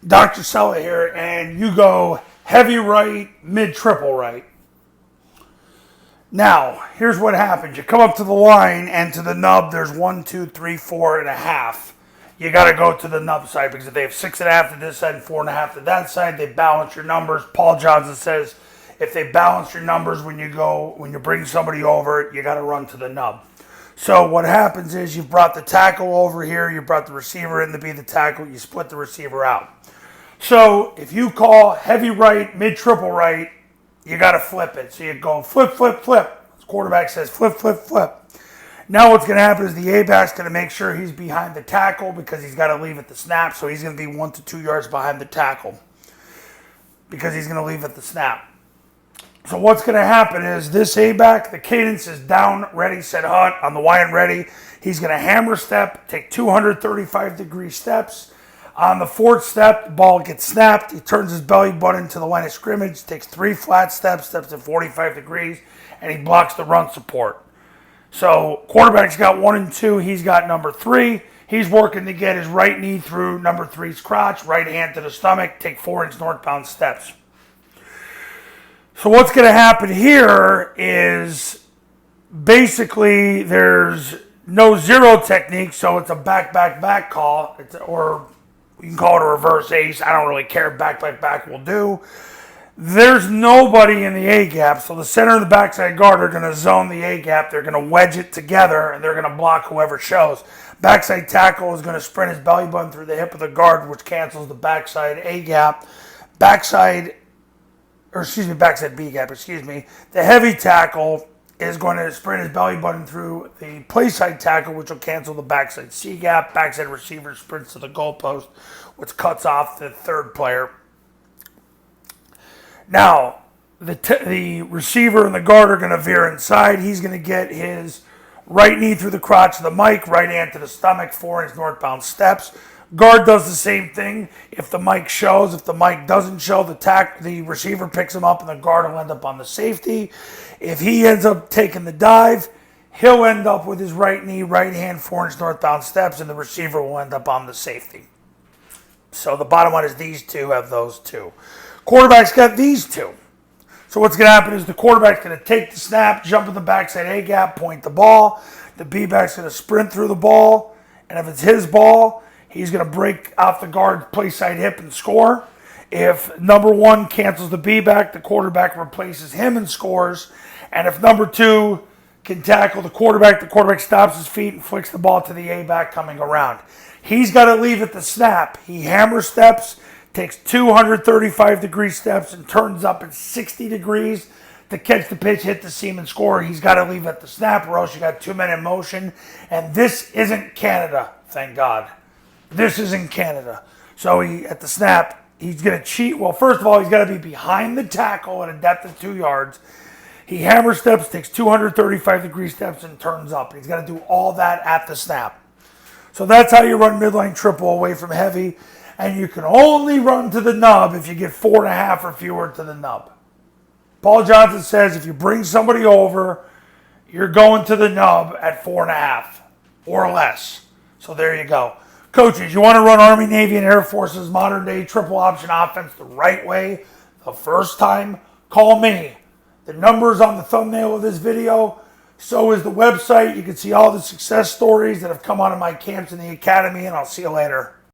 Dr. Sella here, and you go heavy right, mid triple right. Now, here's what happens. You come up to the line, and to the nub, there's 1, 2, 3, 4.5. You got to go to the nub side, because if they have 6.5 to this side and 4.5 to that side, they balance your numbers. Paul Johnson says if they balance your numbers when you bring somebody over, you got to run to the nub. So what happens is you've brought the tackle over here, you brought the receiver in to be the tackle, you split the receiver out. So if you call heavy right, mid triple right, you got to flip it. So you go flip, flip, flip. The quarterback says flip, flip, flip. Now what's going to happen is the A-back's going to make sure he's behind the tackle because he's got to leave at the snap. So he's going to be 1 to 2 yards behind the tackle because he's going to leave at the snap. So what's going to happen is this A-back, the cadence is down, ready, set, hut, on the Y and ready. He's going to hammer step, take 235-degree steps. On the fourth step, the ball gets snapped. He turns his belly button to the line of scrimmage, takes 3 flat steps, steps at 45 degrees, and he blocks the run support. So quarterback's got 1 and 2. He's got number 3. He's working to get his right knee through number 3's crotch, right hand to the stomach, take 4-inch northbound steps. So what's going to happen here is basically there's no zero technique, so it's a back call, or you can call it a reverse ace. I don't really care. Back will do. There's nobody in the A-gap, so the center and the backside guard are going to zone the A-gap. They're going to wedge it together, and they're going to block whoever shows. Backside tackle is going to sprint his belly button through the hip of the guard, which cancels the backside A-gap. Backside B-gap, The heavy tackle is going to sprint his belly button through the play side tackle, which will cancel the backside C-gap. Backside receiver sprints to the goalpost, which cuts off the third player. Now, the receiver and the guard are going to veer inside. He's going to get his right knee through the crotch of the mic, right hand to the stomach, 4-inch northbound steps. Guard does the same thing. If the mic shows, if the mic doesn't show, the receiver picks him up and the guard will end up on the safety. If he ends up taking the dive, he'll end up with his right knee, right hand, 4-inch northbound steps, and the receiver will end up on the safety. So the bottom line is these two have those two. Quarterback's got these two. So what's going to happen is the quarterback's going to take the snap, jump in the backside A-gap, point the ball. The B-back's going to sprint through the ball, and if it's his ball, he's going to break off the guard's play side hip and score. If number 1 cancels the B-back, the quarterback replaces him and scores. And if number 2 can tackle the quarterback stops his feet and flicks the ball to the A-back coming around. He's got to leave at the snap. He hammer steps, takes 235-degree steps, and turns up at 60 degrees to catch the pitch, hit the seam, and score. He's got to leave at the snap, or else you got 2 men in motion. And this isn't Canada, thank God. This is in Canada. So at the snap, he's going to cheat. Well, first of all, he's got to be behind the tackle at a depth of 2 yards. He hammer steps, takes 235-degree steps, and turns up. He's got to do all that at the snap. So that's how you run midline triple away from heavy. And you can only run to the nub if you get 4.5 or fewer to the nub. Paul Johnson says if you bring somebody over, you're going to the nub at 4.5 or less. So there you go. Coaches, you want to run Army, Navy, and Air Force's modern-day triple option offense the right way the first time? Call me. The number's on the thumbnail of this video. So is the website. You can see all the success stories that have come out of my camps in the academy, and I'll see you later.